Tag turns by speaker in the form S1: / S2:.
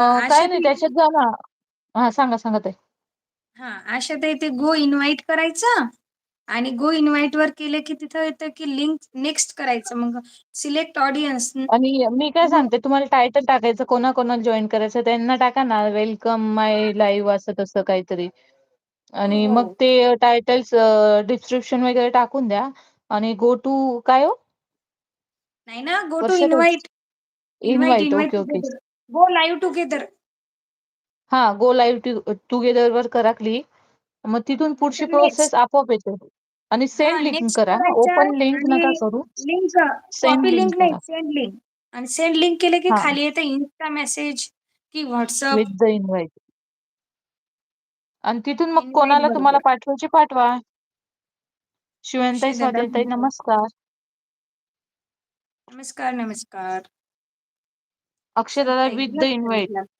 S1: काय
S2: आशा
S1: नाही
S2: ताई
S1: त्याच्यात जा ना. हां, सांगा, सांगा ताई.
S2: हां, आशा ताई ते गो इन्व्हाईट करायचं आणि गो इन्व्हाईट वर केलं की तिथं येतं की लिंक नेक्स्ट करायचं. मग सिलेक्ट ऑडियन्स.
S1: आणि मी काय सांगते तुम्हाला टायटल टाकायचं कोणाकोणाला जॉइन करायचं त्यांना टाका ना वेलकम माय लाईव्ह असं तसं काहीतरी.
S2: हो
S1: आणि
S2: हो
S1: मग ते टायटल्स डिस्क्रिप्शन वगैरे टाकून द्या. आणि गो टू काय हो?
S2: नाही ना, go to
S1: Varshatai?
S2: Invite. Invite
S1: invite.
S2: Invite
S1: okay, okay.
S2: Together. Go live together.
S1: हां, गो लाईव्ह टुगेदर वर करा क्लिक. मग तिथून पुढची
S2: नंतर
S1: प्रोसेस
S2: नेक्स्ट.
S1: आपोआप येते. आणि
S2: हां,
S1: सेंड लिंक
S2: नेक्स्ट
S1: करा.
S2: करायचं
S1: ओपन लिंक
S2: आणि
S1: नका करू.
S2: Link
S1: send
S2: copy
S1: link
S2: link नाही,
S1: करा.
S2: Send link. आणि सेंड लिंक केलं की
S1: हां,
S2: खाली येतं इन्स्टा मेसेज की व्हॉट्सअप
S1: विथ द इन्व्हाईट. आणि तिथून मग
S2: इन्व्हाईट
S1: कोणाला तुम्हाला
S2: बरोबर.
S1: पाठवायची पाठवा. शिवानीताई,
S2: अक्षय दादा
S1: स्वातीताई
S2: बरोबर.
S1: नमस्कार.
S2: नमस्कार, नमस्कार.
S1: अक्षय दादा
S2: स्वातीताई
S1: विथ द
S2: बोला
S1: इन्व्हाईट.
S2: सांगितलं.